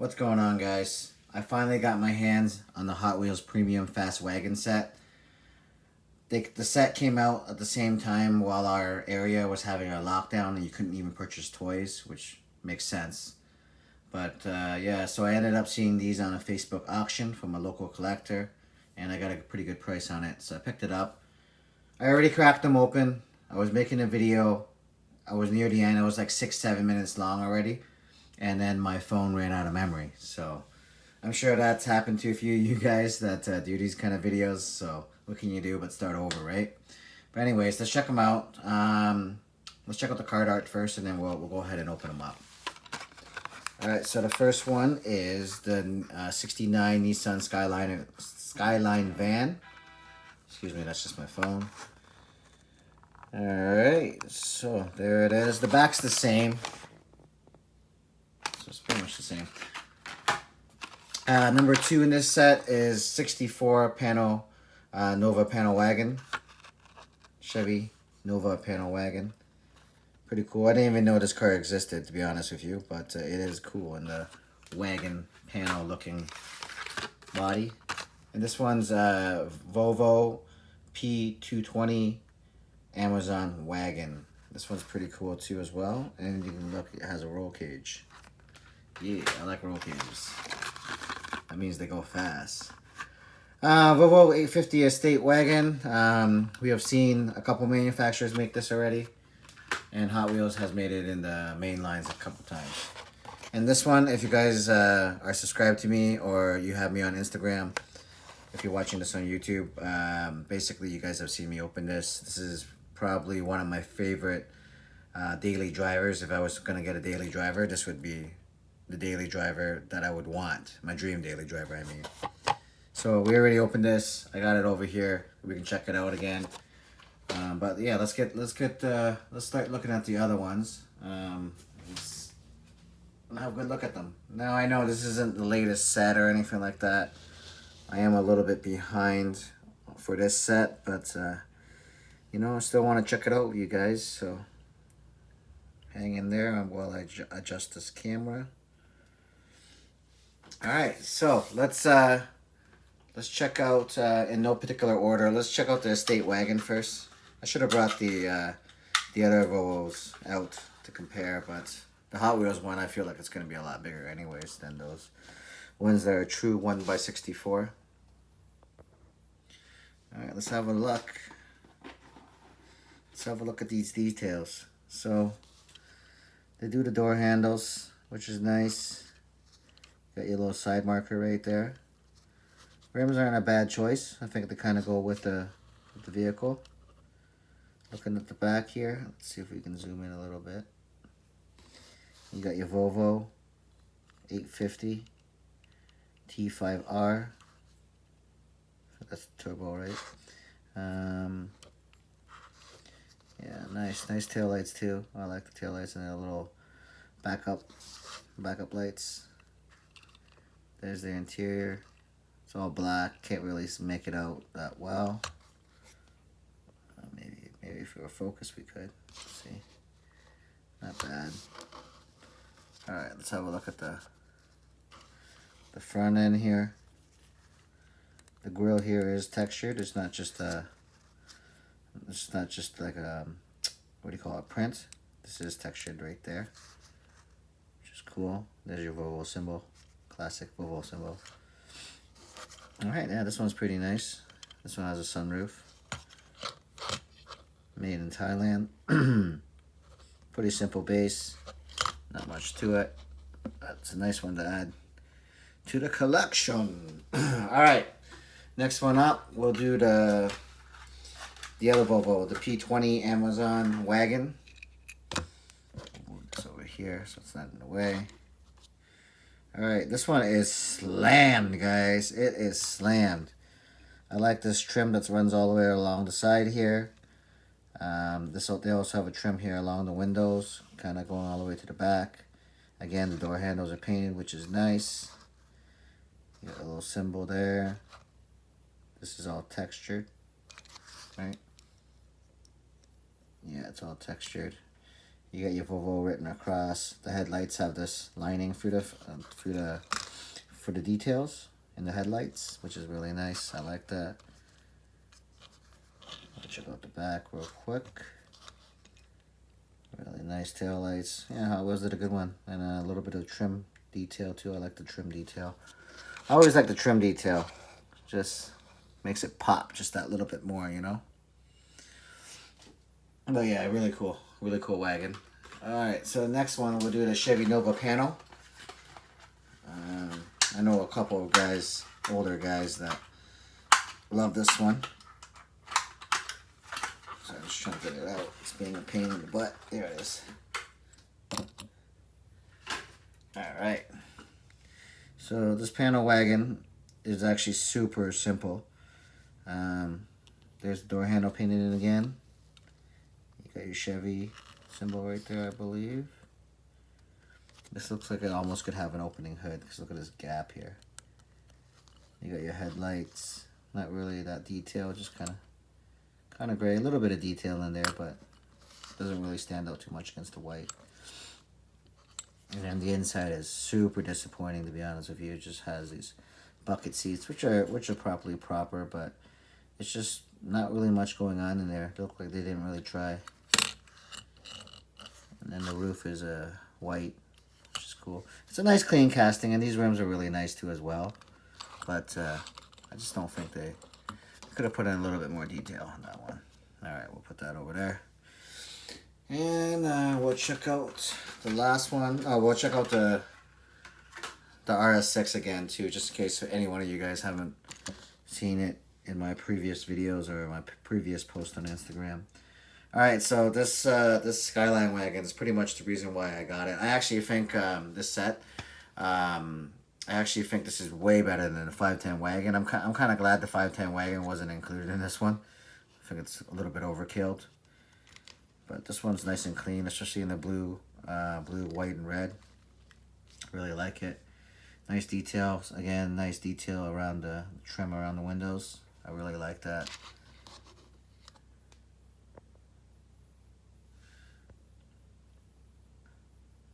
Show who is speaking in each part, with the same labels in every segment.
Speaker 1: What's going on, guys? I finally got my hands on the Hot Wheels Premium Fast Wagon set. The set came out at the same time while our area was having a lockdown and you couldn't even purchase toys, which makes sense. But yeah, so I ended up seeing these on a Facebook auction from a local collector and I got a pretty good price on it. So I picked it up. I already cracked them open. I was making a video. I was near the end. I was like 6-7 minutes long already. And then my phone ran out of memory. So I'm sure that's happened to a few of you guys that do these kind of videos. So what can you do but start over, right? But anyways, let's check them out. Let's check out the card art first, and then we'll go ahead and open them up. All right, so the first one is the 69 Nissan Skyline van. Excuse me, that's just my phone. All right, so there it is. The back's the same. So it's pretty much the same. Number 2 in this set is 64 panel Nova panel wagon. Chevy Nova panel wagon. Pretty cool. I didn't even know this car existed, to be honest with you, but it is cool in the wagon panel looking body. And this one's Volvo P220 Amazon Wagon. This one's pretty cool too as well. And you can look, it has a roll cage. Yeah, I like roll cages. That means they go fast. Volvo 850 Estate Wagon. We have seen a couple manufacturers make this already. And Hot Wheels has made it in the main lines a couple times. And this one, if you guys are subscribed to me or you have me on Instagram, if you're watching this on YouTube, basically you guys have seen me open this. This is probably one of my favorite daily drivers. If I was going to get a daily driver, this would be the daily driver that I would want. My dream daily driver, I mean. So we already opened this. I got it over here. We can check it out again. But yeah, let's start looking at the other ones. Let's have a good look at them. Now I know this isn't the latest set or anything like that. I am a little bit behind for this set, but you know, I still want to check it out with you guys. So hang in there while I adjust this camera. All right, so let's check out in no particular order. Let's check out the Estate Wagon first. I should have brought the other Volvos out to compare, but the Hot Wheels one, I feel like it's going to be a lot bigger anyways than those ones that are true 1x64. All right, let's have a look. Let's have a look at these details. So they do the door handles, which is nice. Got your little side marker right there. Rims aren't a bad choice. I think they kind of go with the vehicle. Looking at the back here, let's see if we can zoom in a little bit. You got your Volvo 850 T5R. That's turbo, right? Yeah, nice taillights too. I like the taillights and the little backup lights. There's the interior. It's all black. Can't really make it out that well. Maybe if we were focused, we could. Let's see. Not bad. All right, let's have a look at the front end here. The grille here is textured. It's not just like a what do you call it, print. This is textured right there, which is cool. There's your Volvo symbol, classic Volvo symbol. All right, yeah, this one's pretty nice. This one has a sunroof. Made in Thailand. Pretty simple base. Not much to it. That's a nice one to add to the collection. All right, next one up, we'll do the other Volvo, the P20 Amazon Wagon. Move this over here so it's not in the way. All right, this one is slammed, guys. It is slammed. I like this trim that runs all the way along the side here. They also have a trim here along the windows, kind of going all the way to the back. Again, the door handles are painted, which is nice. You got a little symbol there. This is all textured, right? Yeah, it's all textured. You got your Volvo written across. The headlights have this lining for the details in the headlights, which is really nice. I like that. I'll check out the back real quick. Really nice tail lights. Yeah, Hot Wheels did a good one. And a little bit of trim detail too. I like the trim detail. I always like the trim detail. Just makes it pop just that little bit more, you know? But yeah, really cool. Really cool wagon. Alright, so the next one we'll do the Chevy Nova panel. I know a couple of guys, older guys, that love this one. So I'm just trying to get it out. It's being a pain in the butt. There it is. Alright. So this panel wagon is actually super simple. There's the door handle painted in again. You got your Chevy symbol right there, I believe. This looks like it almost could have an opening hood, because look at this gap here. You got your headlights. Not really that detailed, just kind of gray. A little bit of detail in there, but doesn't really stand out too much against the white. And then the inside is super disappointing, to be honest with you. It just has these bucket seats, which are properly proper, but it's just not really much going on in there. They look like they didn't really try. And then the roof is white, which is cool. It's a nice clean casting, and these rims are really nice too as well. But I just don't think they could have put in a little bit more detail on that one. All right, we'll put that over there. And we'll check out the last one. Oh, we'll check out the RS6 again too, just in case any one of you guys haven't seen it in my previous videos or my previous post on Instagram. All right, so this Skyline wagon is pretty much the reason why I got it. I actually think this set, I actually think this is way better than the 510 wagon. I'm kind of glad the 510 wagon wasn't included in this one. I think it's a little bit overkill. But this one's nice and clean, especially in the blue, white, and red. Really like it. Nice details. Again, nice detail around the trim around the windows. I really like that.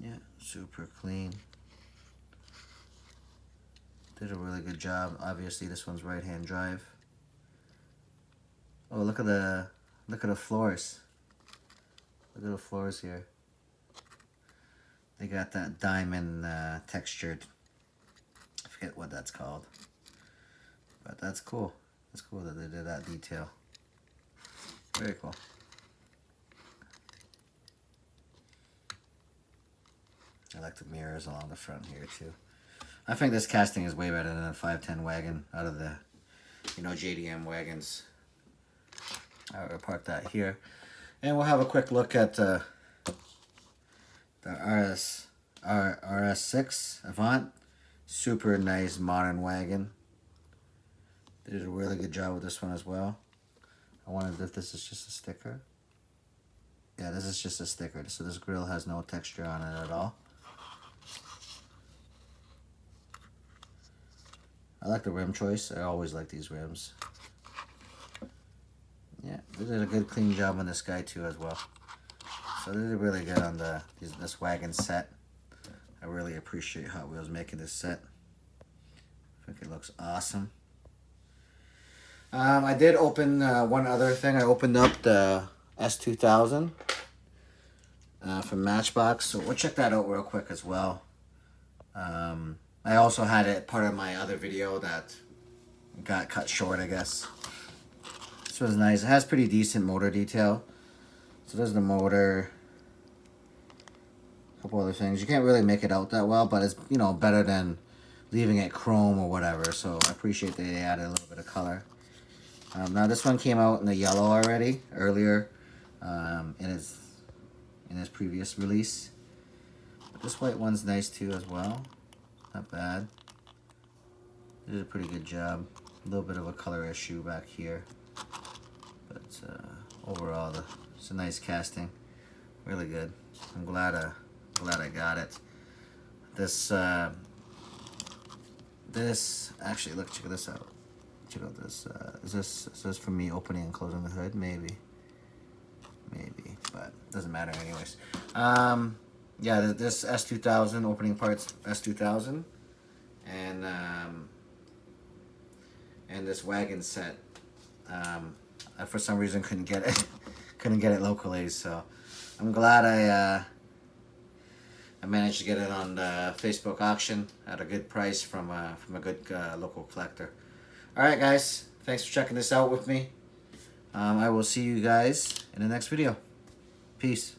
Speaker 1: Yeah, super clean. Did a really good job. Obviously, this one's right-hand drive. Oh, look at the floors. Look at the floors here. They got that diamond textured. I forget what that's called. But that's cool. It's cool that they did that detail. Very cool. I like the mirrors along the front here too. I think this casting is way better than a 510 wagon out of the, JDM wagons. Alright, we'll park that here. And we'll have a quick look at the RS6 Avant. Super nice modern wagon. They did a really good job with this one as well. I wondered if this is just a sticker. Yeah, this is just a sticker. So this grill has no texture on it at all. I like the rim choice. I always like these rims. Yeah, they did a good clean job on this guy too as well. So they did really good on this wagon set. I really appreciate Hot Wheels making this set. I think it looks awesome. I did open one other thing. I opened up the S2000 from Matchbox. So we'll check that out real quick as well. I also had it part of my other video that got cut short, I guess. This was nice. It has pretty decent motor detail. So there's the motor. A couple other things. You can't really make it out that well, but it's, better than leaving it chrome or whatever. So I appreciate that they added a little bit of color. Now this one came out in the yellow already, earlier in its previous release. But this white one's nice too as well. Not bad. They did a pretty good job. A little bit of a color issue back here. But overall, it's a nice casting. Really good. I'm glad I got it. This actually, look, check this out. Check out this. Is this for me opening and closing the hood? Maybe. maybe, but doesn't matter anyways. Yeah, this S2000 opening parts S2000, and this wagon set. I for some reason couldn't get it, couldn't get it locally. So I'm glad I managed to get it on the Facebook auction at a good price from a good local collector. All right, guys, thanks for checking this out with me. I will see you guys in the next video. Peace.